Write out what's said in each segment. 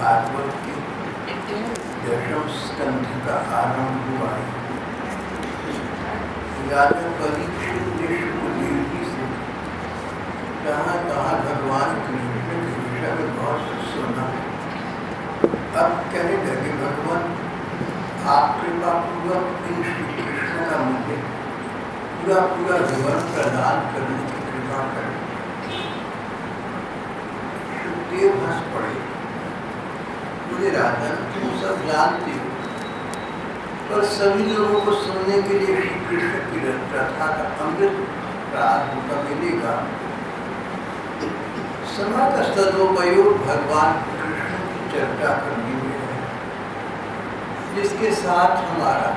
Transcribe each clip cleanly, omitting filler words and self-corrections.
भागवत के 10वें स्कंध का आरंभ हुआ है। राजा परीक्षित ने शुकदेव जी से कहाँ भगवान कृष्ण के विषय में बहुत सुना। अब कहने लगे, भगवान आप कृपा पूर्वक इन श्री कृष्ण का मुझे पूरा विवरण प्रदान करने की कृपा करें। शुकदेव हंस पड़े, बोले राजा तुम सब जानते हो, पर सभी लोगों को सुनने के लिए श्री कृष्ण की कथा का अमृत प्राप्त मिलेगा। समय का सदुपयोग भगवान कृष्ण की चर्चा करने में है, जिसके साथ हमारा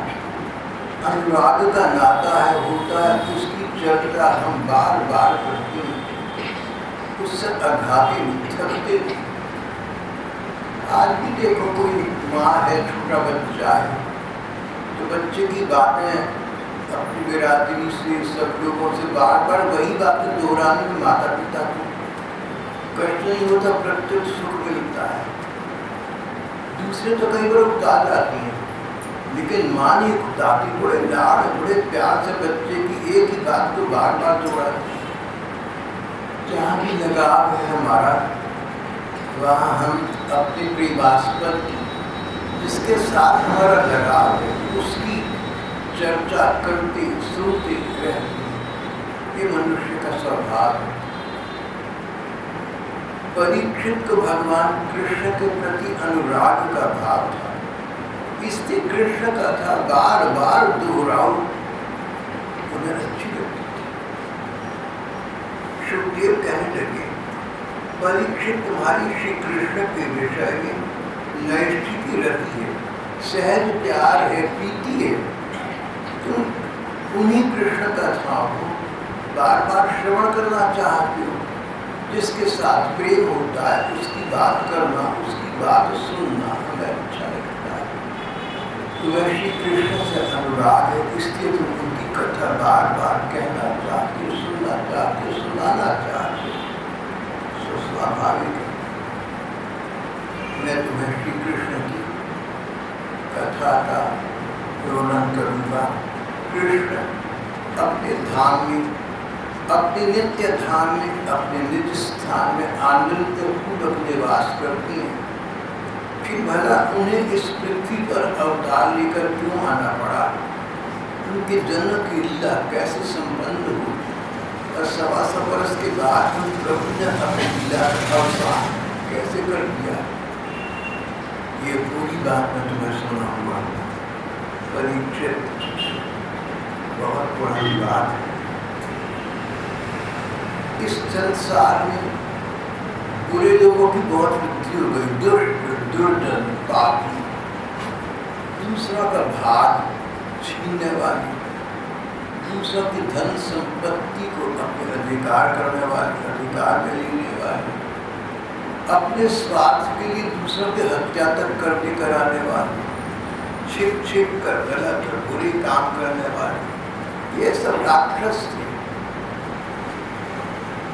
अनुराग का नाता है होता है, उसकी चर्चा हम बार बार करते हैं, उससे अघाते थकते। आज भी देखो, कोई माँ है, छोटा बच्चा है, तो बच्चे की बातें अपनी बिरादरी से सब लोगों से बार बार वही बातें दोहराने में माता पिता को कष्ट नहीं होता, प्रत्यक्ष सुख मिलता है। दूसरे तो कई बार उतार जाती हैं, लेकिन माँ नहीं उतारती, बड़े लाड़ बड़े प्यार से बच्चे की एक ही बात को बार बार दोहराती। जहाँ भी लगाव है हमारा, वहाँ हम अपने प्रेमास्पद जिसके साथ हमारा लगाव है उसकी चर्चा करते सुनते रहते। ये मनुष्य का स्वभाव है। परीक्षित को भगवान कृष्ण के प्रति अनुराग का भाव था, इसलिए कृष्ण कथा बार बार दोहराओ, उन्हें अच्छी लगती थी। शुकदेव कहने लगे, परीक्षित तुम्हारी श्री कृष्ण के विषय में नैष्ठिकी रखी है, सहज प्यार है, प्रीति है। तुम उन्हीं कृष्ण कथाओं को बार बार श्रवण करना चाहते हो, जिसके साथ प्रेम होता है, उसकी बात करना, उसकी बात सुनना हमें अच्छा लगता है। तुम्हें श्री कृष्ण से अनुराग है, इसलिए तुम उनकी कथा बार बार कहना चाहते हो, सुनना चाहते हो, सुनाना चाहते हो। स्वाभाविक है, मैं तुम्हें श्री कृष्ण की कथा का वर्णन करूँगा। कृष्ण अपने धाम में, अपने नित्य धाम में, अपने निज स्थान में आनंद पूर्वक निवास करते हैं। फिर भला उन्हें इस पृथ्वी पर अवतार लेकर क्यों आना पड़ा? उनके जन्म की लीला कैसे संपन्न हुई और 125 वर्ष के बाद उन प्रभु ने अपनी लीला का अवसान कैसे कर दिया? ये पूरी बात मैं तुम्हें सुनाऊंगा। परीक्षित, बहुत पुरानी बात है। इस संसार में बुरे लोगों की बहुत वृद्धि हो गई, दुष्ट दुर्जन पापी, दूसरा का भाग छीनने वाली, दूसरा की धन संपत्ति को अपने अधिकार करने वाले, अधिकार में लेने वाले, अपने स्वार्थ के लिए दूसरों की हत्या तक करने कराने वाले, छिप कर गलत और बुरे काम करने वाले, ये सब राक्षस थे।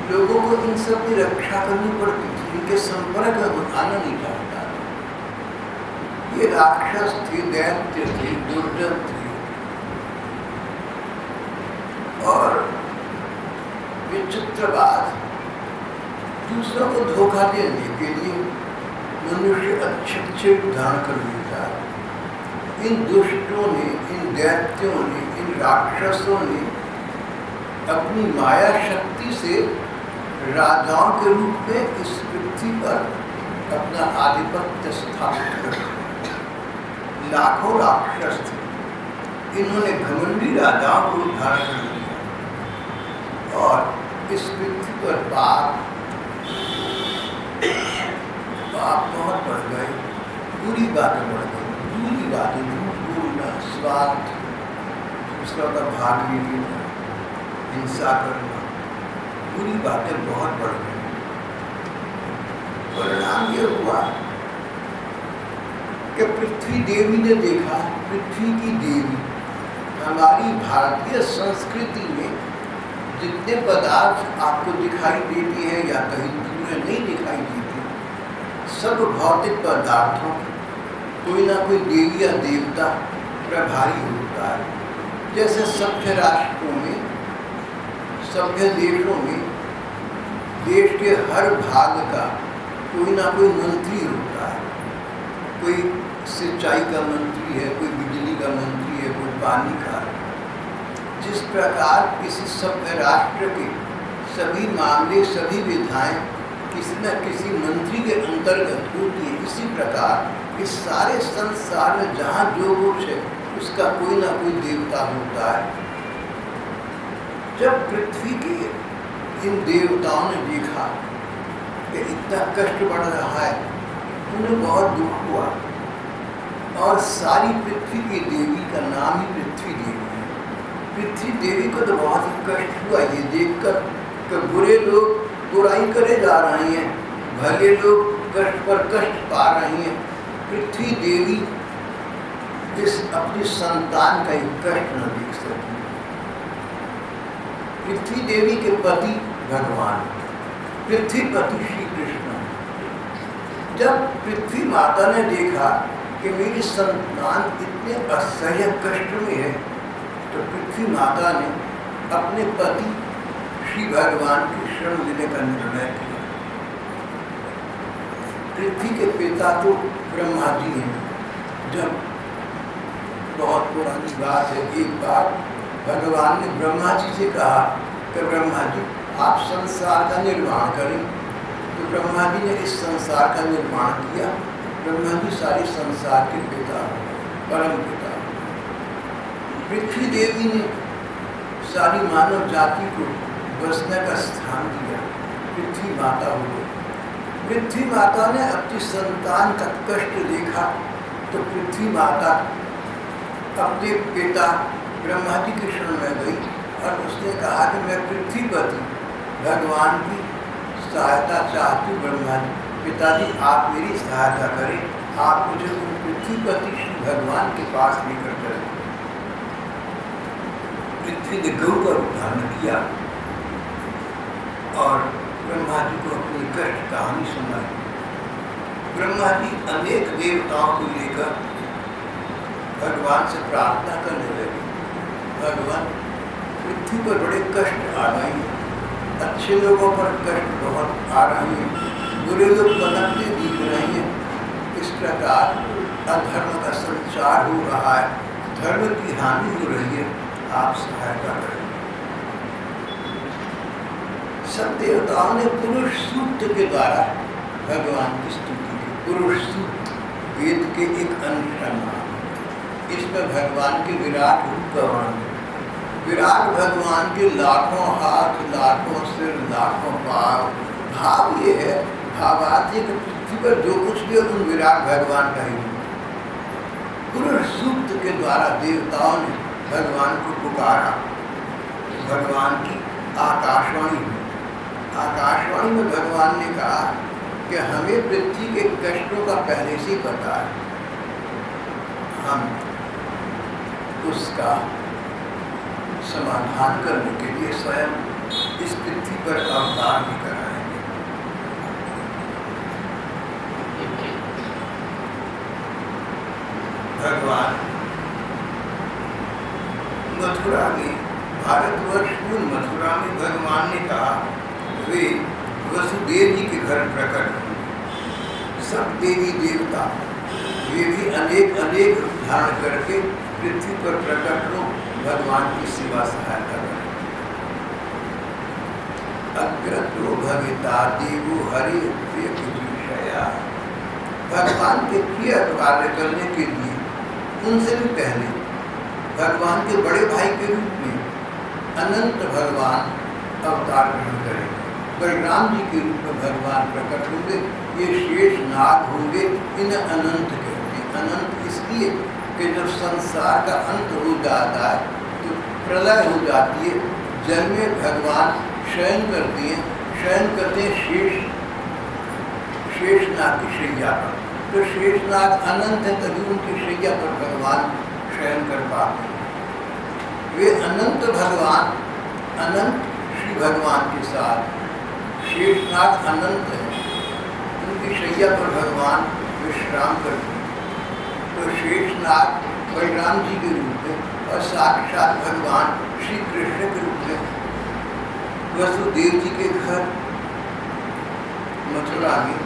लोगों को इन सब की रक्षा करनी पड़ती थी, इनके संपर्क में आना नहीं चाहता। ये राक्षस थे, दैत्य थे, दुर्जन थे, और विचित्र बात, दूसरों को धोखा देने के लिए मनुष्य अच्छे धारण कर लेता है। इन दुष्टों ने, इन दैत्यों ने, इन राक्षसों ने अपनी माया शक्ति से राजाओं के रूप में इस पृथ्वी पर अपना आधिपत्य स्थापित कर दिया। लाखों राक्षस थे, इन्होंने घमंडी राजाओं को धारण कर लिया और इस पृथ्वी पर पाप बहुत बढ़ गए, बुरी बातें बढ़ गई, बुरी बातें, झूठ बोलना, स्वार्थ, दूसरा का भाग ले लेना, हिंसा करना, बुरी बातें बहुत बढ़ गई। परिणाम ये हुआ कि पृथ्वी देवी ने देखा, पृथ्वी की देवी हमारी भारतीय संस्कृति में जितने पदार्थ आपको दिखाई देते हैं या कहीं दूर नहीं दिखाई देते, सब भौतिक पदार्थों कोई ना कोई देवी या देवता प्रभारी होता है। जैसे सभ्य राष्ट्रों में, सभ्य देशों में देश के हर भाग का कोई ना कोई मंत्री होता है। कोई सिंचाई का मंत्री है, कोई बिजली का मंत्री है, कोई पानी का। जिस प्रकार किसी सभ्य राष्ट्र के सभी मामले, सभी विधाएं किसी न किसी मंत्री के अंतर्गत होती है, इसी प्रकार इस सारे संसार में जहाँ जो कुछ है उसका कोई ना कोई देवता होता है। जब पृथ्वी के इन देवताओं ने देखा कि इतना कष्ट बढ़ रहा है, उन्हें बहुत दुख हुआ और सारी पृथ्वी की देवी का नाम ही पृथ्वी देवी है। पृथ्वी देवी को तो बहुत ही कष्ट हुआ ये देखकर कि बुरे लोग बुराई करे जा रहे हैं, भले लोग कष्ट पर कष्ट पा रहे हैं। पृथ्वी देवी इस अपनी संतान का ही कष्ट न देख सकी। पृथ्वी देवी के पति भगवान, पृथ्वीपति श्री कृष्ण। जब पृथ्वी माता ने देखा कि मेरी संतान इतने असह्य कष्ट में है, तो पृथ्वी माता ने अपने पति श्री भगवान की शरण लेने का निर्णय किया। पृथ्वी के पिता तो ब्रह्मा जी हैं। जब बहुत पुरानी बात है, एक बार भगवान ने ब्रह्मा जी से कहा कि ब्रह्मा जी आप संसार का निर्माण करें। तो ब्रह्मा जी ने इस संसार का निर्माण किया। ब्रह्मा जी सारे संसार के पिता, परम पिता। पृथ्वी देवी ने सारी मानव जाति को बसने का स्थान दिया, पृथ्वी माता हो गई। पृथ्वी माता ने अपनी संतान का कष्ट देखा तो पृथ्वी माता अपने पिता ब्रह्मा जी की शरण में गई और उसने कहा कि मैं पृथ्वीपति भगवान की सहायता चाहती हूँ। ब्रह्मा जी, पिताजी आप मेरी सहायता करें, आप मुझे उन पृथ्वीपति श्री भगवान के पास लेकर चले। पृथ्वी ने गौ का रूप धारण किया और ब्रह्मा जी को अपनी कष्ट कहानी सुनाई। ब्रह्मा जी अनेक देवताओं को लेकर भगवान से प्रार्थना करने लगे। भगवान, पृथ्वी पर बड़े कष्ट आ रहे हैं, अच्छे लोगों पर कष्ट बहुत आ रहे हैं, बुरे लोग पनपते दिख रहे हैं। इस प्रकार अधर्म का संचार हो रहा है, धर्म की हानि हो रही है, आप सहायता करें। सब देवताओं ने पुरुष सूक्त के द्वारा भगवान की स्तुति की। पुरुष सूक्त वेद के एक अनुष्ठान, इसमें भगवान के विराट रूप का वर्णन। विराट भगवान के लाखों हाथ, लाखों सिर, लाखों पांव। भाव ये है, भावात्य पृथ्वी पर जो कुछ भी है उन विराट भगवान का ही। पुरुष सूक्त के द्वारा देवताओं ने भगवान को पुकारा। भगवान की आकाशवाणी हुई। आकाशवाणी में भगवान ने कहा कि हमें पृथ्वी के कष्टों का पहले से ही पता है, हम उसका समाधान करने के लिए स्वयं इस पृथ्वी पर अवतार भी कराएंगे। भगवान मथुरा में, भारतवर्ष में मथुरा में भगवान ने कहा वे वसुदेव जी के घर प्रकट हुए। सब देवी देवता वे भी अनेक अनेक रूप धारण करके पृथ्वी पर प्रकट हो भगवान की सेवा सहायता करें। अग्रतो भविता देवो हरि प्रिय विषया। भगवान के प्रिय कार्य करने के लिए उनसे भी पहले भगवान के बड़े भाई के रूप में अनंत भगवान अवतार ग्रहण करेंगे। बलराम जी के रूप में भगवान प्रकट होंगे। ये शेष नाग होंगे, इन्हें अनंत कहते हैं। अनंत इसलिए कि जब संसार का अंत हो जाता है तो प्रलय हो जाती है, जल में भगवान शयन करते हैं। शयन करते हैं शेषनाग की शैया पर। तो शेषनाग अनंत है, तभी उनकी शैया पर भगवान शयन कर पाते हैं। वे अनंत भगवान, अनंत श्री भगवान के साथ शेषनाग अनंत है, उनके की शैया पर भगवान विश्राम करते हैं। तो शेषनाग बलराम जी के रूप में और साक्षात भगवान श्री कृष्ण के रूप में वसुदेव जी के घर मथुरा में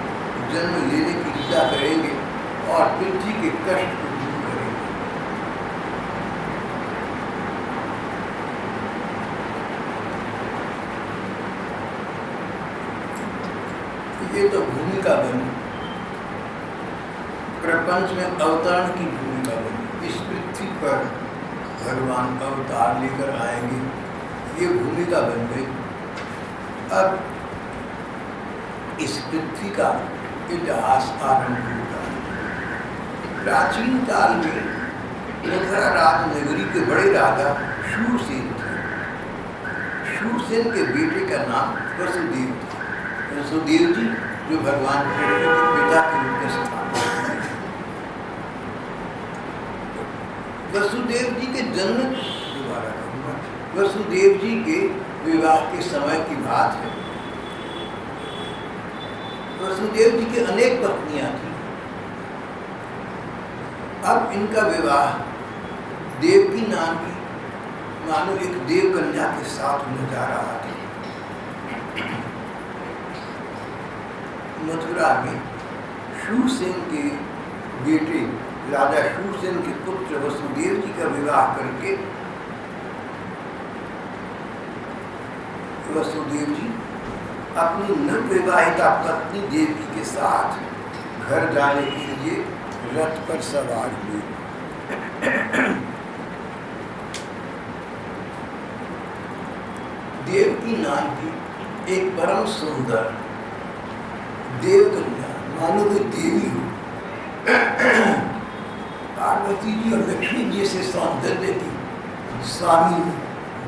जन्म लेने की लीला करेंगे और पृथ्वी के कष्ट को दूर करेंगे। ये तो भूमिका बनी, प्रपंच में अवतरण की भूमिका बनी। इस पृथ्वी पर भगवान अवतार लेकर आएंगे, ये भूमिका बन गई। अब इस पृथ्वी का इतिहास आरंभ होता है। प्राचीन काल में मथुरा राजनगरी के बड़े राजा शूरसेन थे। शूरसेन के बेटे का नाम वसुदेव था। वसुदेव जी जो भगवान कृष्ण के पिता के रूप में स्थापित हैं। वसुदेव जी के जन्म दोबारा कहूँगा, वसुदेव जी के विवाह के समय की बात है। वसुदेव जी की अनेक पत्नियां थी। अब इनका विवाह देवकी नाम की मानो एक देव कन्या के साथ होने जा रहा था। मथुरा में शूरसेन के बेटे राजा शूरसेन के पुत्र वसुदेव जी का विवाह करके वसुदेव जी अपनी नवविवाहिता पत्नी देवकी के साथ घर जाने के लिए रथ पर सवार हुए। देवकी नाम की एक परम सुंदर देवकन्या, मानो कोई देवी हो, पार्वती जी और लक्ष्मी जी से सौंदर्य की स्वामी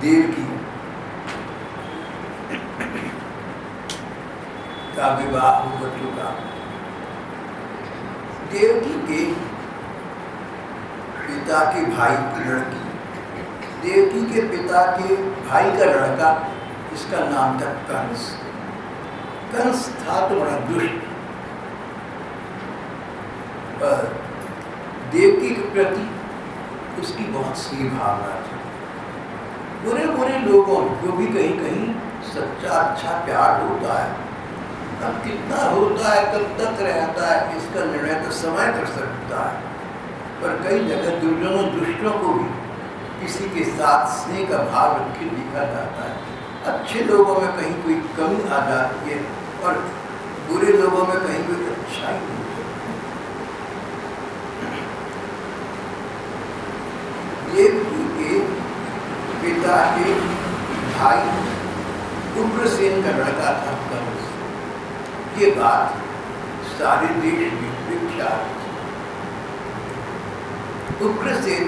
देवकी का विवाह हो चुका। देवकी के पिता के भाई की लड़की, देवकी के पिता के भाई का लड़का, इसका नाम था कंस। कंस था तो बड़ा दुष्ट, पर देवकी के प्रति उसकी बहुत सी भावना थी। बुरे बुरे लोगों को भी कहीं कहीं सच्चा अच्छा प्यार होता है। अब कितना होता है, कब तक रहता है, इसका निर्णय तो समय कर सकता है। पर कई जगह दुर्जनों दुष्टों को भी किसी के साथ स्नेह का भाव रखे देखा जाता है। अच्छे लोगों में कहीं कोई कमी आ जाती है और बुरे लोगों में कहीं कोई अच्छाई नहीं होती। देवकी के पिता के भाई उग्रसेन का लड़का था कंस। ये बात सारे देश में विख्यात थी। उग्रसेन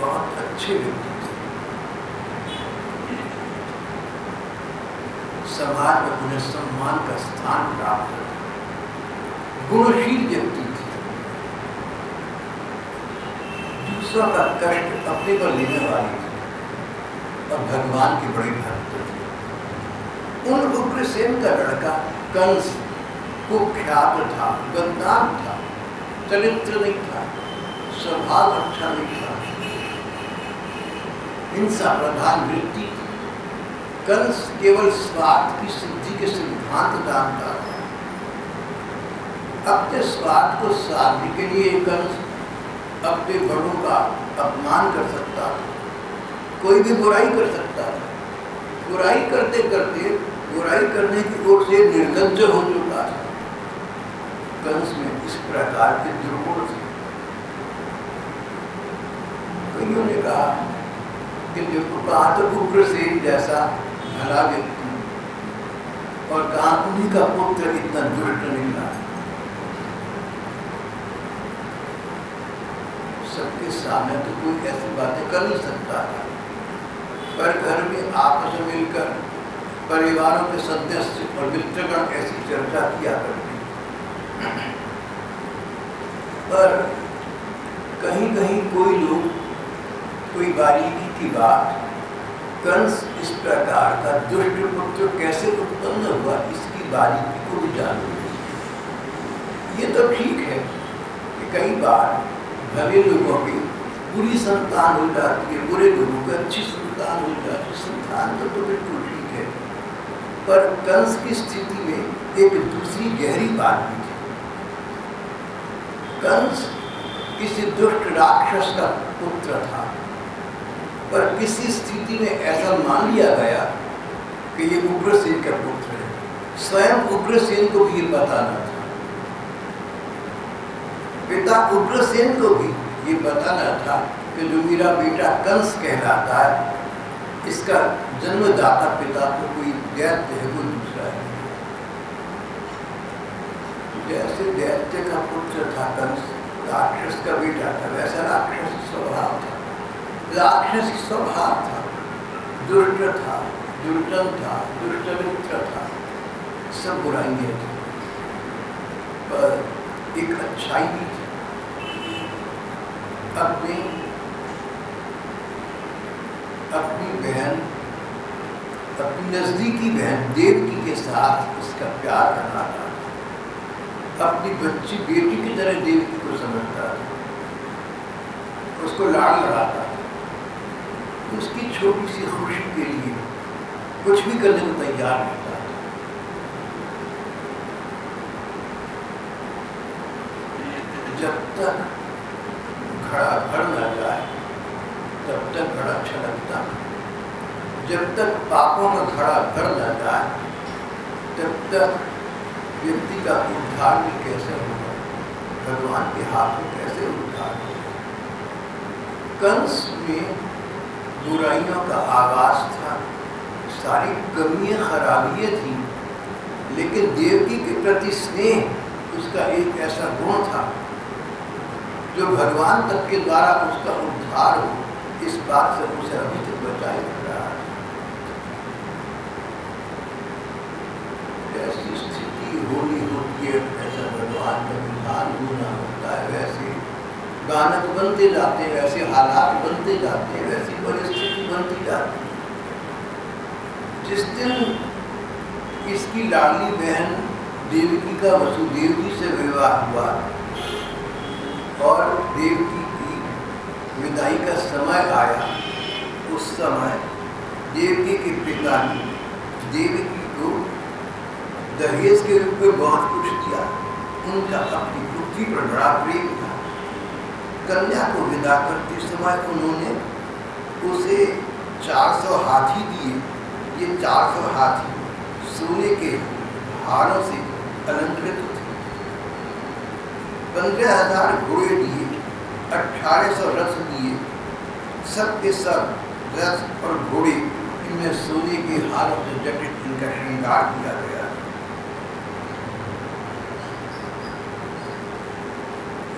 बहुत अच्छे व्यक्ति थे, समाज में उन्हें सम्मान का स्थान प्राप्त था, गुणशील व्यक्ति थे, दूसरों का कष्ट अपने पर लेने वाले थे और भगवान के बड़े भक्त थे। उन उग्रसेन का लड़का कंस कुख्यात था, बदनाम था, चरित्र नहीं था, स्वभाव अच्छा नहीं था, हिंसा प्रधान वृत्ति थी। कंस केवल स्वार्थ की सिद्धि के सिद्धांत जानता था। अपने स्वार्थ को साधने के लिए कंस अपने बड़ों का अपमान कर सकता था, कोई भी बुराई कर सकता था। बुराई करते करते बुराई करने की ओर से निर्लज्ज हो चुका था। कंस में इस प्रकार के दुर्गुण थे। कईयों ने कहा कि देखो कहा तो उग्रसेन जैसा भला व्यक्ति और कहा उन्हीं का पुत्र इतना दुष्ट निकला। सबके सामने तो कोई ऐसी बातें कर नहीं सकता था, पर घर में आपस में मिलकर परिवारों के सदस्य और मित्रगण ऐसी चर्चा किया करते। पर कहीं कहीं कोई लोग कोई बारीकी की बात, कंस इस प्रकार का दुष्ट पुत्र कैसे उत्पन्न हुआ, इसकी बारीकी को भी जानते। ये तो ठीक है कि कई बार भले लोगों की बुरी संतान हो जाती है, बुरे लोगों की अच्छी संतान हो जाती है, संतान तो बिल्कुल ठीक है। पर कंस की स्थिति में एक दूसरी गहरी बात भी थी। कंस किसी दुष्ट राक्षस का पुत्र था, पर किसी स्थिति में ऐसा मान लिया गया कि ये उग्रसेन का पुत्र है। स्वयं उग्रसेन को भी ये पता न था, पिता उग्रसेन को भी ये पता न था कि जो मेरा बेटा कंस कहलाता है, इसका जन्मदाता पिता तो कोई दैत्य है, कोई दूसरा है। जैसे दैत्य का पुत्र था कंस, राक्षस का बेटा था, वैसा राक्षस स्वभाव था, राक्षस स्वभाव था, दुष्ट था, दुर्जन था, दुष्टमित्र था, सब बुराइयां थी, पर एक अच्छाई भी थी। अपनी बहन, अपनी नजदीकी बहन देवकी के साथ उसका प्यार करना था। अपनी बच्ची बेटी की तरह देवकी को समझता था, उसको लाड़ लगाता था, उसकी छोटी सी खुशी के लिए कुछ भी करने को तैयार रहता था। जब तक घड़ा भर न जाए तब तक घड़ा छलकता, जब तक पापों का घड़ा भर न जाए तब तक व्यक्ति का उद्धार भी कैसे होगा, भगवान के हाथ में कैसे उद्धार होगा। कंस में बुराइयों का आगाज था, सारी कमियां खराबियां थी, लेकिन देवकी के प्रति स्नेह उसका एक ऐसा गुण था जो भगवान तक के द्वारा उसका उद्धार हो, इस बात से उसे अभी तक बचाए रहा है। ऐसी स्थिति होनी होती है, ऐसा भगवान का विधान होना होता है, वैसे गानक बनते जाते हैं, वैसे हालात बनते जाते हैं, वैसी परिस्थिति बनती जाती है। जिस दिन इसकी लाडली बहन देवकी का वसुदेव जी से विवाह हुआ और देवकी की विदाई का समय आया, उस समय देवकी के पिता ने देवकी को दहेज के रूप में बहुत कुछ दिया। उनका अपनी पुत्री पर बड़ा प्रेम था। कन्या को विदा करते समय उन्होंने उसे 400 हाथी दिए। ये 400 हाथी सोने के हारों से अलंकृत थे। 15,000 घोड़े दिए, 1800 रथ दिए, सब के सब रथ और घोड़े इनमें सोने के हारों से जटित इनका श्रृंगार किया गया।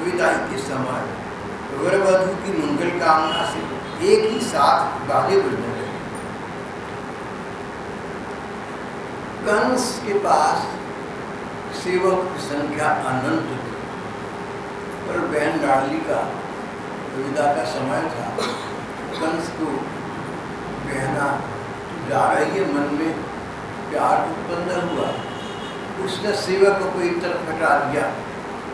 विदाई के समय वर वधू की मंगल कामना से एक ही साथ बाजे बजने लगे। कंस के पास सेवक की संख्या अनंत थी, पर बहन लाडली का विदा का समय था। कंस को बहना जा रही है, मन में प्यार उत्पन्न हुआ। उसने सेवक को एक तरफ हटा दिया,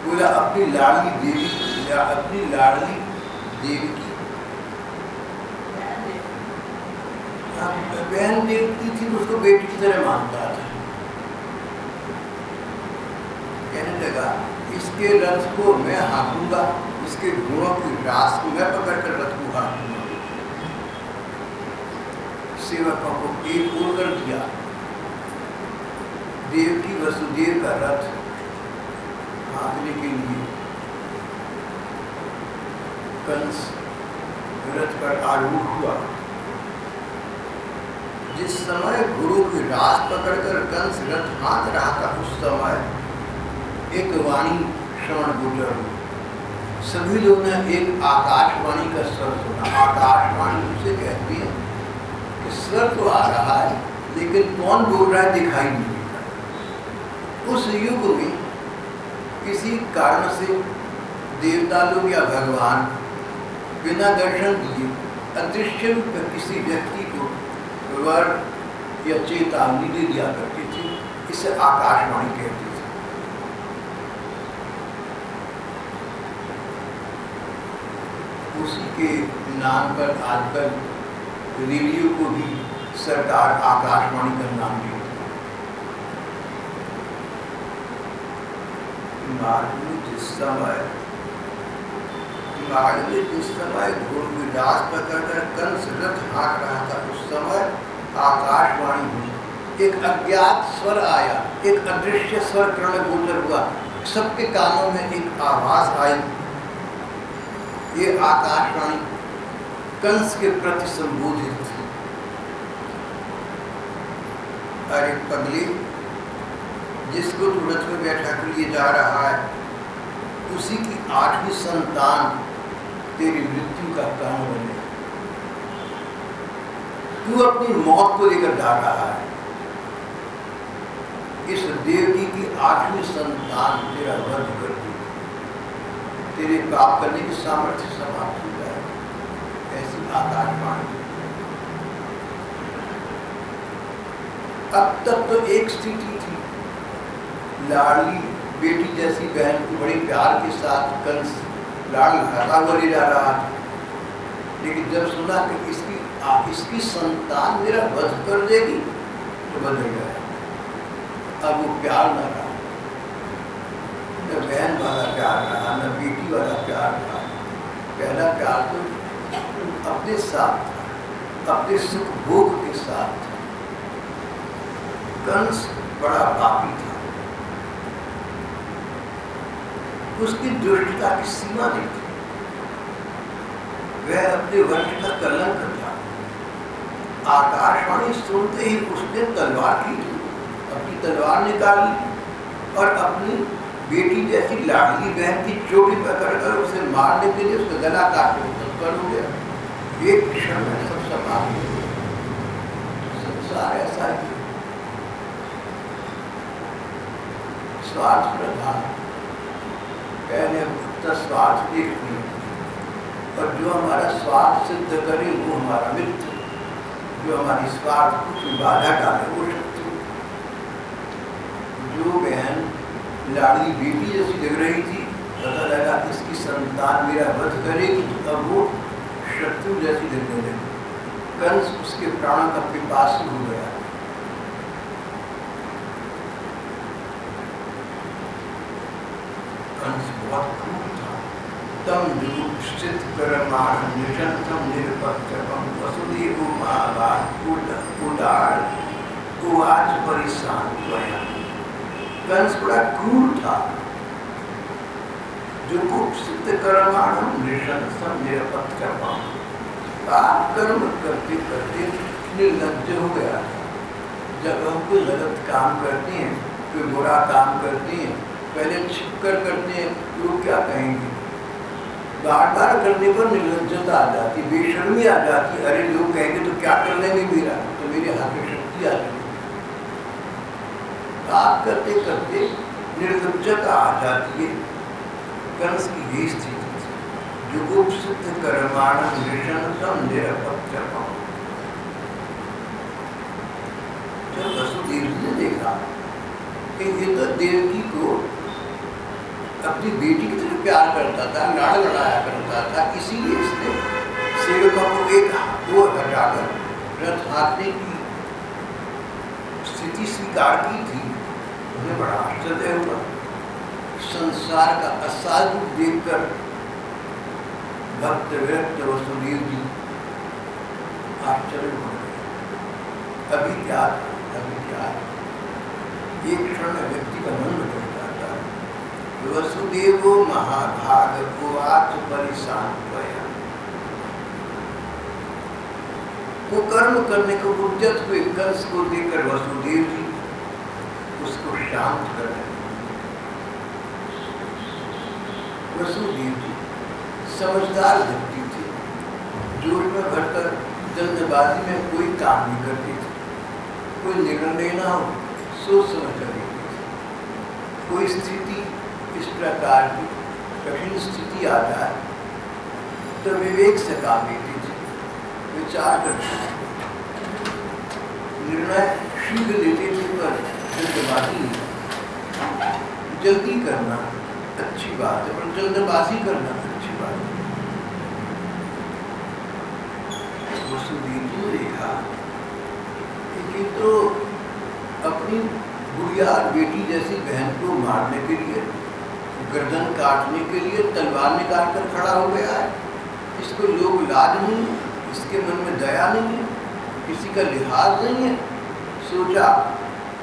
बोला अपनी लाडली देवी या अपनी लाडली देवी की बहन देवती थी, उसको बेटी की तरह मानता था। कहने लगा इसके रथ को मैं हाँकूंगा, इसके घोड़ों की रास को मैं पकड़ कर रथ को हाँकूंगा। सेवकों को एक ओर कर दिया। देवकी वसुदेव का रथ हाँकने के लिए कंस रथ पर आरूढ़ हुआ। जिस समय गुरु की रास पकड़कर कंस रथ हाँक रहा था, उस समय एक वाणी श्रवण गुजर हुई। सभी लोगों ने एक आकाशवाणी का स्वर सुना। आकाशवाणी उसे कहती है कि स्वर तो आ रहा है, लेकिन कौन बोल रहा है दिखाई नहीं देता। उस युग में किसी कारण से देवता लोग या भगवान बिना दर्शन दिए अदृश्य रूप में किसी व्यक्ति को वर या चेतावनी दे दिया करती थी। इसे आकाशवाणी कहती थी। उसी के नाम पर आजकल रेडियो को भी सरकार आकाशवाणी का नाम दी। मार्ग में जिस समय घोड़विलास पकड़कर कंस रथ हाँक रहा था, उस समय आकाशवाणी हुई। एक अज्ञात स्वर आया, एक अदृश्य स्वर कर्ण गोचर हुआ, सबके कानों में एक आवाज आई। ये आकाशवाणी कंस के प्रति संबोधित थी। अरे पगली, जिसको तू रथ में बैठा कर लिए जा रहा है, उसी की 8वीं संतान तेरी मृत्यु का कारण बने। तू अपनी मौत को लेकर जा रहा है। इस देवकी की 8वीं संतान तेरा वध कर दी, तेरे पाप करने की सामर्थ्य समाप्त हो जाए। ऐसी आकाशवाणी। अब तक तो एक स्थिति थी, लाडली बेटी जैसी बहन को बड़े प्यार के साथ कंस लाड़ लगाता हुआ ले जा रहा था। लेकिन जब सुना कि इसकी संतान मेरा वध कर देगी, तो बदल गया। अब वो प्यार न रहा, न बहन वाला प्यार रहा, न बेटी वाला प्यार रहा। पहला प्यार तो अपने साथ था, अपने सुख भोग के साथ था। कंस बड़ा पापी था, उसकी दुष्टता की सीमा नहीं थी। वह अपने वंश का कलंक था। आकाशवाणी सुनते ही उसने तलवार की, अपनी तलवार निकाली और अपनी बेटी जैसी लाडली बहन की चोटी पकड़कर उसे मारने के लिए उसका गला काटे तत्पर हो गया। एक क्षण में सब समाप्त हो गया। संसार ऐसा ही स्वार्थ प्रधान, पहले अपना स्वार्थ देखते हैं, और जो हमारा स्वार्थ सिद्ध करे वो हमारा मित्र, जो हमारी स्वार्थ कुछ बाधा डाले वो शत्रु। जो बहन लाडली बेटी जैसी लग रही थी, पता लगा इसकी संतान मेरा वध करेगी, तो अब वो शत्रु जैसी लगने लगी। कंस उसके प्राणों का पिपासु हो गया। कंस बहुत क्रूर था। तम दुष्टित कर्माण निषंतम निरपत्रम वसुदेव महाभाग उदार उवाच परिशान स्वयं। कंस बड़ा क्रूर था, जो कुत्सित कर्माणम निषंतम निरपत्रम, पाप कर्म करते करते निर्लज्ज हो गया था। जब हम कोई गलत काम करते हैं, कोई बुरा काम करते हैं, पहले छिपकर करते हैं, लोग क्या कहेंगे। बार बार करने पर निर्लज्जता आ जाती, बेशर्मी आ जाती। अरे लोग कहेंगे तो क्या कर लेंगे मेरा, तो मेरे हाथ में शक्ति आ जाती। बात करते करते निर्लज्जता आ जाती है। कंस की यही स्थिति थी। जुगुप्सित कर्माण निषंतम निरपत्रम। जब वसुदेव ने देखा कि ये तो देवकी को अपनी बेटी की तरह प्यार करता था, लाड़ लड़ाया करता था, इसीलिए इसने सेवकों को एक वो हटाकर रथ हाँकने की स्थिति स्वीकार की थी। उन्हें बड़ा आश्चर्य हुआ। संसार का असाध रूप देखकर भक्त विरक्त वसुदेव जी आश्चर्य हो गए। अभी क्या एक क्षण में व्यक्ति का मन बदल जाता है। वसुदेव महाभाग उवाच परिशान स्वयं। कुकर्म करने को उद्यत हुए कंस को देखकर वसुदेव जी उसको शांत कर रहे। वसुदेव जी समझदार व्यक्ति थे, जोश में भरकर जल्दबाजी में कोई काम नहीं करते थे। कोई निर्णय लेना हो सोच समझ कर लेते थे। कोई स्थिति इस प्रकार की कठिन स्थिति आ जाए तो विवेक से काम लेते थे, विचार करते थे, निर्णय शीघ्र लेते थे, पर जल्दबाजी नहीं। जल्दी करना अच्छी बात है, पर जल्दबाजी करना अच्छी बात है। वसुदेव जी ने देखा कि तो अपनी गुड़िया बेटी जैसी बहन को मारने के लिए, गर्दन काटने के लिए तलवार निकाल कर खड़ा हो गया है। इसको लोग लाज नहीं है, इसके मन में दया नहीं है, किसी का लिहाज नहीं है। सोचा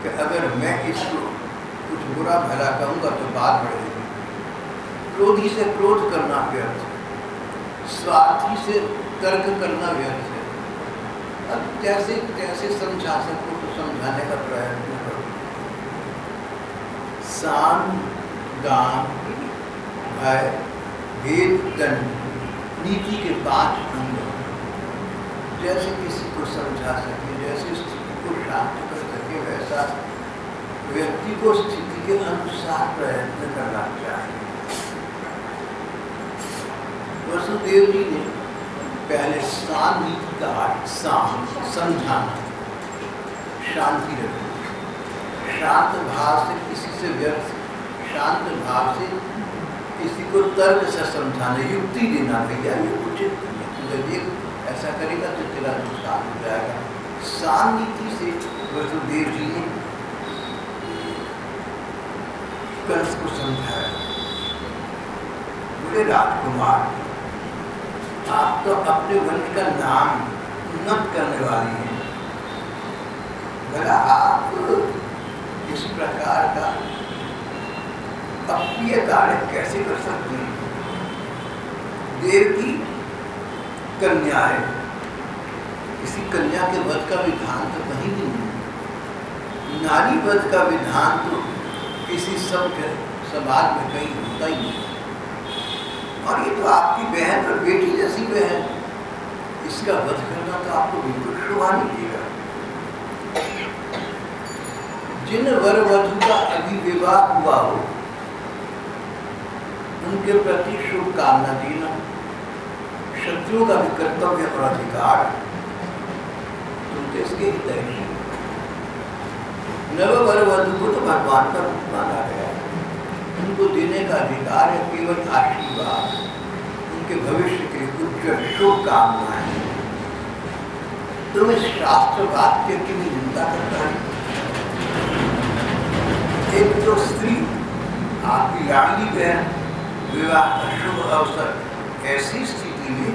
कि अगर मैं इसको कुछ बुरा भला कहूँगा तो बात बढ़ेगी। क्रोधी से क्रोध करना व्यर्थ है, स्वार्थी से तर्क करना व्यर्थ है। अब जैसे कैसे समझा सको तो समझाने का प्रयत्न करो। साम दान भय भेद दंड नीति के 5 अंग जैसे किसी को समझा सके, जैसे स्थिति को शांत कर सके, वैसा व्यक्ति को स्थिति के अनुसार प्रयत्न करना चाहिए। वसुदेव जी ने पहले शांत नीति का अर्थ शांत समझाना, शांति रखना, शांत भाव से किसी से व्यर्थ, शांत भाव से किसी को तर्क से समझाना, युक्ति देना, भैया ये उचित नहीं, ऐसा करेगा तो तेरा नुकसान हो जाएगा। शांत नीति से वसुदेव जी ने कंस को समझाया। बोले राजकुमार, आप तो अपने वंश का नाम उन्नत करने वाली हैं, भला आप इस प्रकार का अप्रिय कार्य कैसे कर सकते हैं? देव की कन्या है, किसी कन्या के वध का विधान तो कहीं भी नहीं। नारी वध का विधान तो किसी सभ्य समाज में कहीं होता ही नहीं। और ये तो आपकी बहन और बेटी जैसी बहन, इसका वध करना तो आपको बिल्कुल शोभा नहीं देगा। जिन वर वधू का अभी विवाह हुआ हो उनके प्रति शुभकामना देना शत्रुओं का भी कर्तव्य और अधिकार। तुम तो इसके हितैषी। नव वर वधू को तो भगवान का रूप माना गया है, उनको देने का अधिकार है केवल आशीर्वाद, उनके भविष्य के उज्जवल शुभकामनाएं। तुम इस शास्त्र वाक्य की भी निंदा करता है। एक तो स्त्री आपकी लाडली बहन, विवाह का शुभ अवसर, ऐसी स्थिति में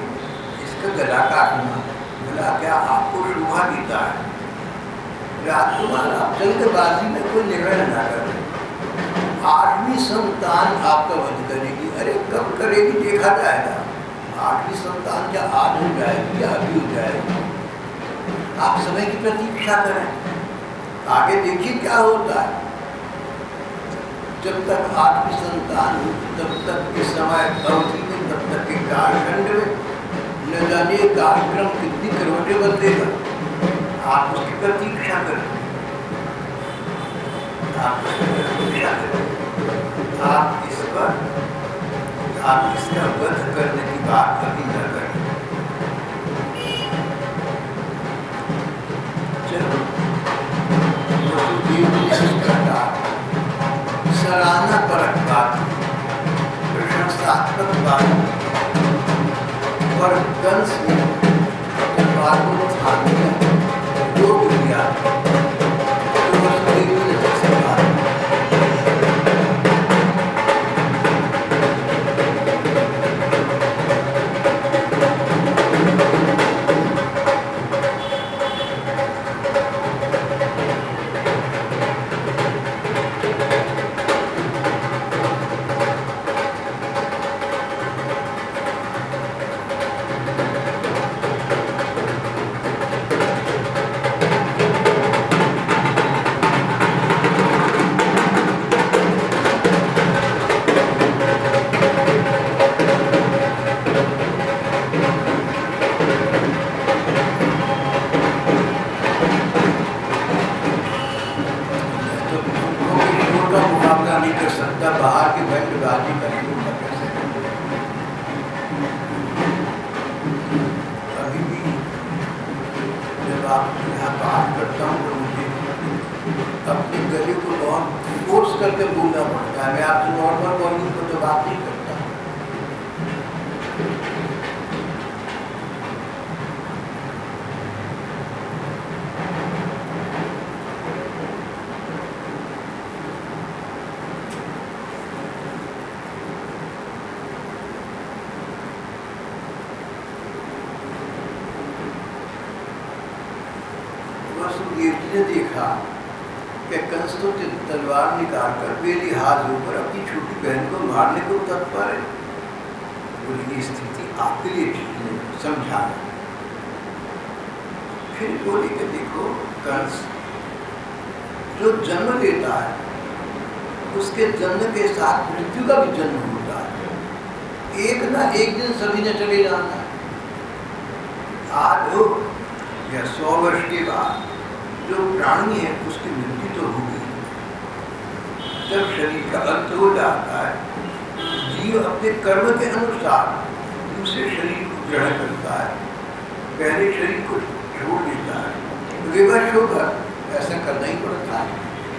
इसका गला काटना, गला क्या आपको शोभा देता है? राजकुमार, आप जल्दबाजी में कोई निर्णय न करें। 8वीं संतान आपका वध करेगी। अरे कब करेगी देखा जाएगा। 8वीं संतान क्या आज हो जाएगी या अभी हो जाएगी? आप समय की प्रतीक्षा करें, आगे देखिए क्या होता है। जब तक 8वीं संतान हो तब तक के समय अवधि में, तब तक के कालखंड में न जाने कार्यक्रम कितनी करवटें बदलेगा। आप उसकी प्रतीक्षा करें, आप उसकी प्रतीक्षा करें। आप इस पर, आप इसका वध करने की बात कभी न करें। चलो सराहना परक बात, प्रशंसात्मक बात, और कंस ने तलवार को थाम दिया, रोक लिया, तो वसुदेव जी ने जैसे कहा। ने देखा कि कंस तो तलवार निकाल कर बेली हाथ ऊपर अपनी छोटी बहन को मारने को तत्पर है। बोली ये स्थिति आपके लिए ठीक नहीं, समझा। फिर बोली कि देखो कंस जो जन्म लेता है उसके जन्म के साथ मृत्यु का भी जन्म होता है। एक ना एक दिन सभी ने चले जाना है। आज हो या 100 वर्ष के बाद जो प्राणी है उसकी मृत्यु तो होगी। जब शरीर का अंत हो जाता है, जीव अपने कर्म के अनुसार दूसरे शरीर को ग्रहण करता है, पहले शरीर को छोड़ देता है, विवश होकर ऐसा करना ही पड़ता है।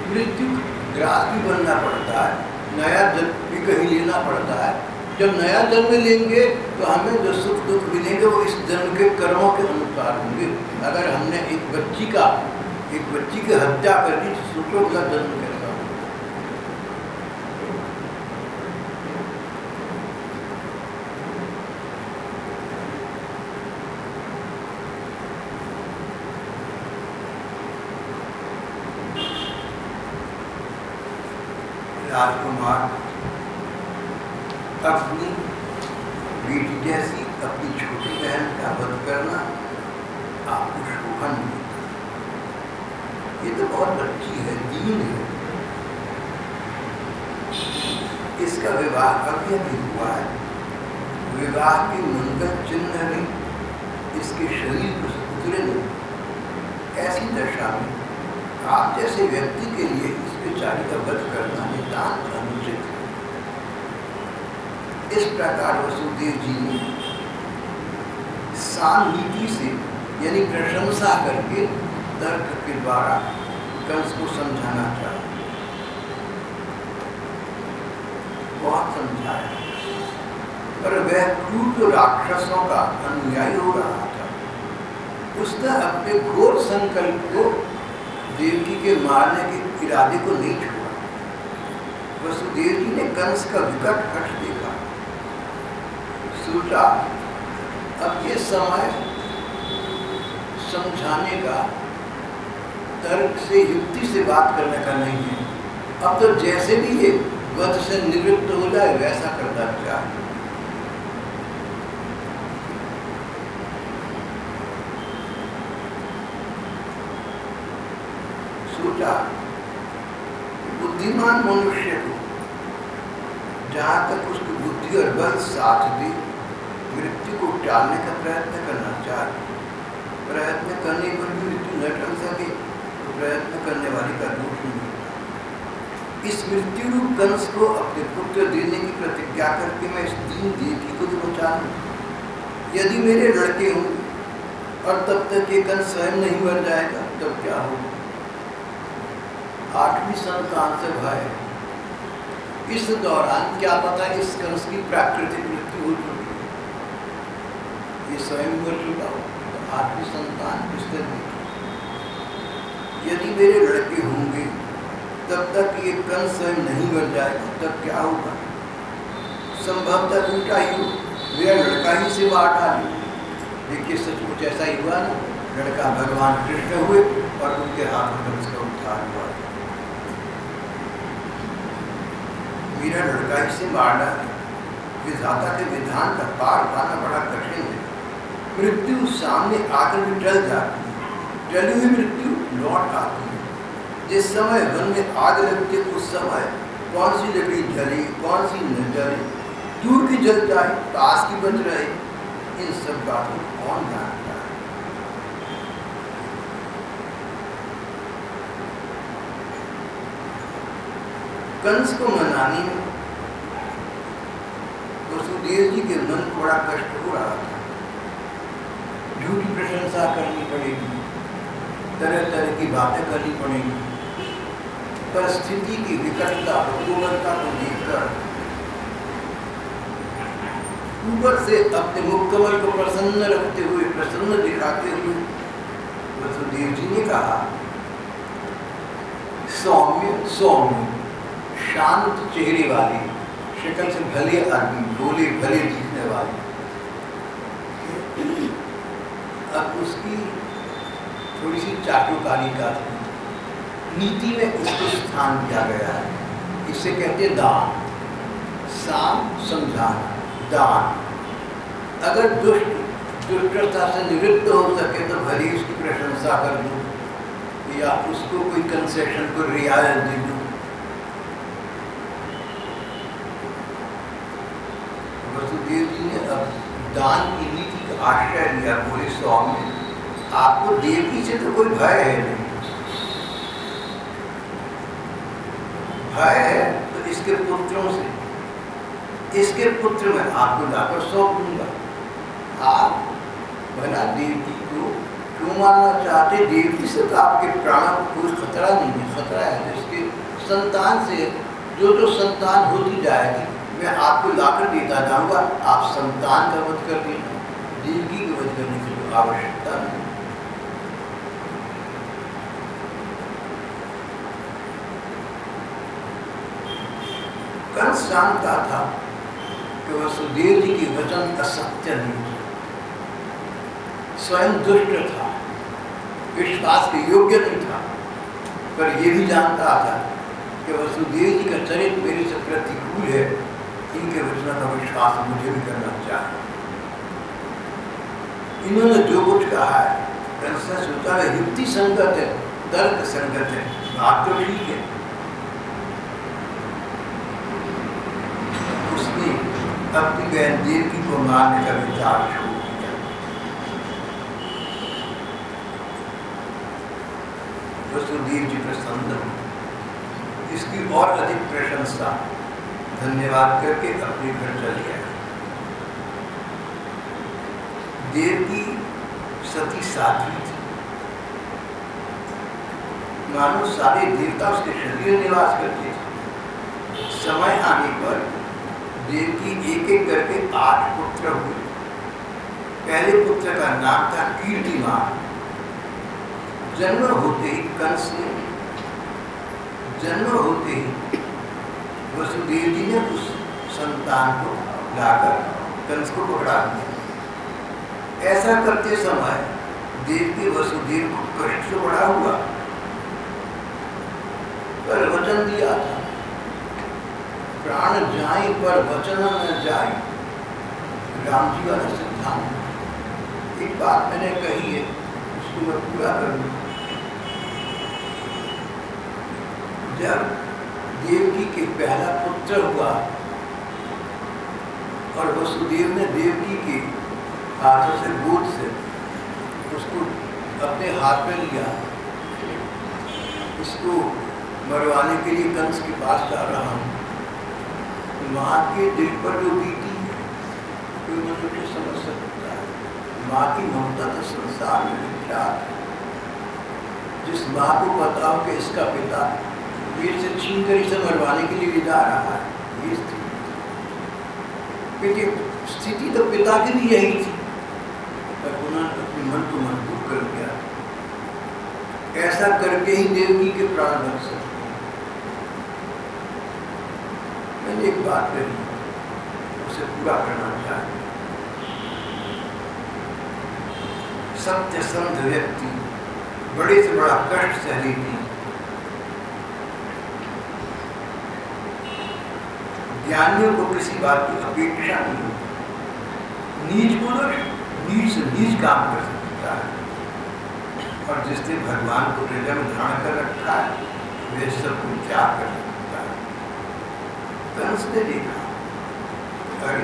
मृत्यु ग्रास भी बनना पड़ता है, नया जन्म भी कहीं लेना पड़ता है। जब नया जन्म लेंगे तो हमें जो सुख दुख मिलेंगे वो इस जन्म के कर्मों के अनुसार होंगे। अगर हमने एक बच्ची की हत्या कर दी तो सोचो का जन्म कैसा होगा। राजकुमार अपनी बेटी जैसी अपनी छोटी बहन का वध करना आपको शोभा नहीं देता। ये तो बहुत बच्ची है, दीन है। इसका विवाह अभी अभी हुआ है। विवाह के मंगल चिन्ह भी इसके शरीर पर उतरे नहीं। ऐसी दशा में आप जैसे व्यक्ति के लिए इस बेचारी का वध करना नितांत अनुचित है। इस प्रकार वसुदेव जी ने सामनीति से यानी प्रशंसा करके तर्क के द्वारा कंस को समझाना चाहा। बहुत समझाया, पर वह क्रूर राक्षसों का अनुयायी हो रहा था। उसने अपने घोर संकल्प को देवकी के मारने के इरादे को नहीं छोड़ा। वसुदेव जी ने कंस का विकट हठ देखा, सोचा अब ये समय समझाने का, तर्क से युक्ति से बात करने का नहीं है। अब तो जैसे भी ये वध से निवृत्त हो जाए वैसा करना चाहिए। सोचा बुद्धिमान मनुष्य को जहाँ तक उसकी बुद्धि और बल साथ दे मृत्यु को टालने का प्रयत्न करना चाहिए। प्रयत्न करने पर भी मृत्यु न टल सके तो प्रयत्न करने वाले का दोष नहीं होता। इस मृत्यु रूप कंस को अपने पुत्र देने की प्रतिज्ञा करके मैं इस दीन देवकी को तो बचा लूं। यदि मेरे लड़के होंगे और तब तक ये कंस स्वयं नहीं मर जाएगा तब क्या होगा। 8वीं संतान से भय। इस दौरान क्या पता इस कंस की प्राकृतिक मृत्यु हो चुकी, ये स्वयं मर चुका हो, तो 8वीं संतान किसने दी। यदि मेरे लड़के होंगे तब तक ये कंस स्वयं नहीं मर जाएगा तब क्या होगा। संभवतः उल्टा ही हो, मेरा लड़का ही से मार डाले। देखिए सचमुच ऐसा ही हुआ ना, लड़का भगवान कृष्ण हुए और उनके हाथ में कंस का उद्धार हुआ। मेरा लड़का ही से मार डाले। विधाता के विधान का पार पाना बड़ा कठिन है। मृत्यु सामने आकर भी टल जाती है, टली हुई मृत्यु लौट आती है। जिस समय वन में आग लगती है उस समय कौन सी लकड़ी जले कौन सी न जले, दूर की जल जाए पास की बच रहे, इन सब बातों को कौन जानता है। कंस को मनाने में वसुदेव जी के मन को बड़ा कष्ट हो रहा था। झूठी प्रशंसा करनी पड़ेगी, तरह तरह की बातें करनी पड़ेगी। परिस्थिति की विकटता प्रतिकूलता को देखकर ऊपर से अपने मुखकमल को प्रसन्न रखते हुए, प्रसन्न दिखाते हुए वसुदेव जी ने कहा, सौम्य सौम्य शांत चेहरे वाले, शक्ल से भले आदमी, भोले भले दिखने वाले। अब उसकी थोड़ी सी चाटुकारी का नीति में उसको स्थान दिया गया है। इसे कहते हैं दान, साम समझाना, दान। अगर दुष्टता से निवृत्त हो सके तो भली उसकी प्रशंसा कर दूं या उसको कोई कंसेशन को रियायत दे दूं। वसुदेव जी ने अब दान की नीति का आश्रय लिया। बोले स्वामी, आपको देवकी से तो कोई भय है नहीं, भय है तो इसके पुत्रों से, इसके पुत्र मैं आपको लाकर सौंप दूंगा। आप भला देवकी को क्यों मारना चाहते? देवकी से तो आपके प्राण को कोई खतरा नहीं है। खतरा है इसके संतान से, जो संतान होती जाएगी मैं आपको लाकर देता जाऊंगा। आप संतान का वध कर देना, देवकी का वध करने की तो आवश्यकता नहीं। कंस जानता था कि वसुदेव जी के वचन असत्य नहीं, स्वयं दुष्ट था, विश्वास के योग्य नहीं था, पर यह भी जानता था कि वसुदेव जी का चरित्र मेरे से प्रतिकूल है, इनके वचनों का विश्वास मुझे भी करना चाहिए। इन्होंने जो कुछ कहा है कंस ने सोचा है युक्ति संगत है, तर्क संगत है, बात तो ठीक है। उसने अपनी बहन देवकी को मारने का विचार छोड़ दिया। वसुदेव जी प्रसन्न हुए, इसकी और अधिक प्रशंसा धन्यवाद करके अपने घर चले गए। देवकी सती साध्वी थी, मानो सारे देवता उसके शरीर में निवास करते थे। समय आने पर देवकी एक एक करके 8 पुत्र हुए। पहले पुत्र का नाम था कीर्तिमान। जन्म होते ही कंस ने, जन्म होते ही वसुदेव जी ने उस संतान को लाकर कंस को पकड़ा दिया। ऐसा करते समय देवकी वसुदेव को कष्ट से बड़ा हुआ, पर वचन दिया था प्राण जाए पर वचन न जाए। राम जी वाला सिद्धांत, एक बात मैंने कही है उसको मैं पूरा करूँ। जब देवकी के पहला पुत्र हुआ और वसुदेव ने देवकी के हाथों से, गोद से उसको अपने हाथ में लिया, उसको मरवाने के लिए कंस के पास जा रहा हूँ, माँ के दिल पर जो बीती कोई मनुष्य समझ सकता है। माँ की ममता तो संसार में विख्यात है। जिस माँ को पता हो कि इसका पिता पेट से छीन कर इसे मरवाने के लिए ले जा रहा है, ये स्थिति तो पिता की भी यही थी, पर उन्होंने अपने मन को मजबूत कर दिया। ऐसा करके ही देवकी के प्राण बच सकते। मैंने एक बात कही, उसे पूरा करना चाहिए। सत्यसंध व्यक्ति बड़े से बड़ा कष्ट सह लेती, ज्ञानियों को किसी बात की अपेक्षा नहीं होती। नीच पुरुष नीच से नीच काम कर सकता है, और जिसने भगवान को हृदय में धारण कर रखा है वे सब कुछ त्याग कर सकता है। कंस ने देखा, अरे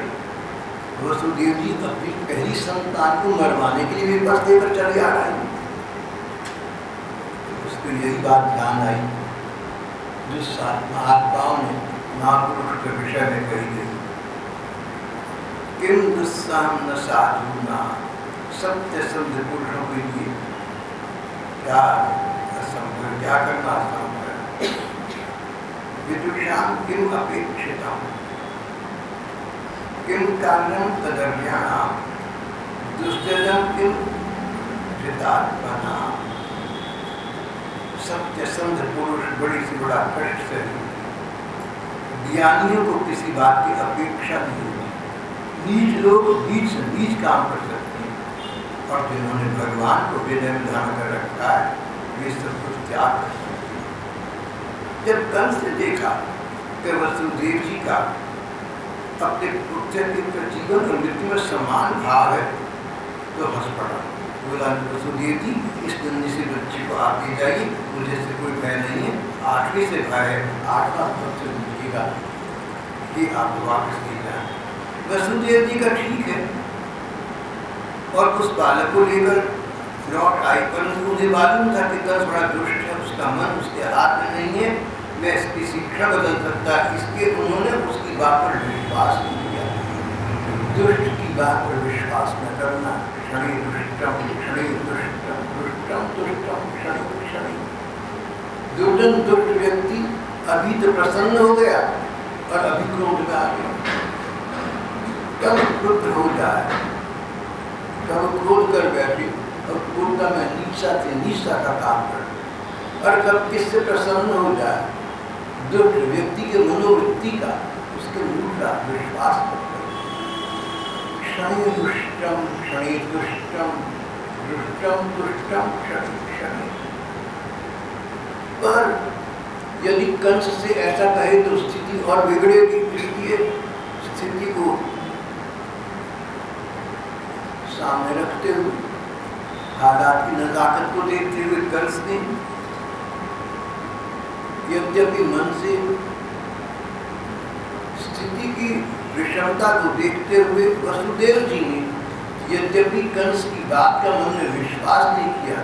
वसुदेव जी अपनी पहली संतान को मरवाने के लिए मेरे पास लेकर चले आ रहे हैं। उसको यही बात ध्यान आई जो महात्माओं ने महापुरुष के विषय में कही गई, किम दुस्साम न साधुना, सत्य संध पुरुषों के लिए क्या असंभव, क्या करना असंभव है। विदुषाम किम अपेक्षितम, किम कार्यम तदर्याणाम, दुष्जनम किम कृतात्मना। सत्य संध पुरुष बड़ी से बड़ा कष्ट से, ज्ञानियों को किसी बात की अपेक्षा नहीं होती। नीच लोग नीच से नीच काम कर सकते हैं, और जिन्होंने भगवान को हृदय में धारण कर रखा है वे सब कुछ त्याग कर सकते हैं। जब कंस ने देखा कि वसुदेव जी का अपने पुत्र के जीवन और मृत्यु में समान भाव है तो हंस पड़ा। बोला वसुदेव जी इस नन्ही से बच्चे को आप दे जाइए, मुझे से कोई भय नहीं है, 8वें से भय है, 8वां से दीजिएगा, ये आप वापस ले जाए। वसुदेव जी का ठीक है और उस बालक को लेकर लौट आई, परंतु मुझे मालूम था कि कंस बड़ा दुष्ट है, उसका मन उसके हाथ में नहीं है, मैं इसकी शिक्षा बदल सकता, इसलिए उन्होंने उसकी बात पर विश्वास नहीं किया। दुष्ट की बात पर विश्वास न करना, क्षणे दुष्टम क्षणे दुष्टम दुष्टम दुष्टम क्षणे क्षणे। दुर्जन दुष्ट व्यक्ति अभी तो प्रसन्न हो गया और अभी क्रोध में आ गया, कब क्रुद्ध हो जाए, कब क्रोध कर बैठे और क्रोधता में नीचा से नीचा का काम कर, और कब किससे प्रसन्न हो जाए, दुष्ट व्यक्ति के मनोवृत्ति का, उसके मूल का विश्वास करते। क्षणे दुष्टम क्षणे दुष्टम दुष्टम दुष्टम क्षणे क्षणे। पर यदि कंस से ऐसा कहे तो स्थिति और बिगड़ेगी, इसलिए स्थिति को सामने रखते हुए, हालात की नजाकत को देखते हुए कंस ने यद्यपि मन से स्थिति की विषमता को देखते हुए वसुदेव जी ने यद्यपि कंस की बात का मन में विश्वास नहीं किया,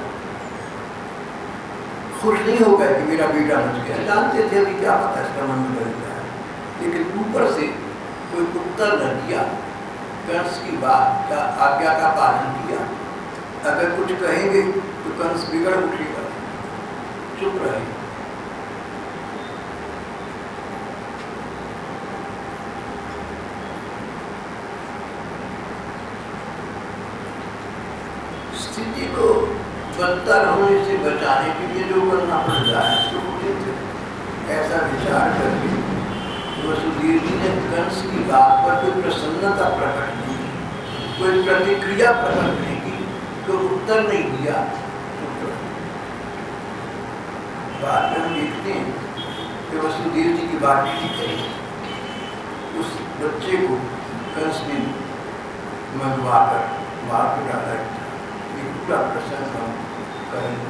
खुश नहीं हो गए कि मेरा बेटा बच गया, जानते थे अभी क्या पता इसका मन में बदल गया, लेकिन ऊपर से कोई उत्तर न दिया, कंस की बात का आज्ञा का पालन किया। अगर कुछ कहेंगे तो कंस बिगड़ उठेगा, चुप रहे। स्थिति को बदतर होने से बचाने के लिए जो करना पड़ता है तो ऐसा विचार करके वसुदेव जी ने कंस की बात पर कोई प्रसन्नता प्रकट नहीं की, कोई प्रतिक्रिया प्रकट नहीं की, कोई उत्तर नहीं दिया। बाद में हम देखते हैं कि वसुदेव जी की बात ठीक है, उस बच्चे को कंस ने मंगवा कर मार को डाला। पूरा प्रसंग हम करेंगे।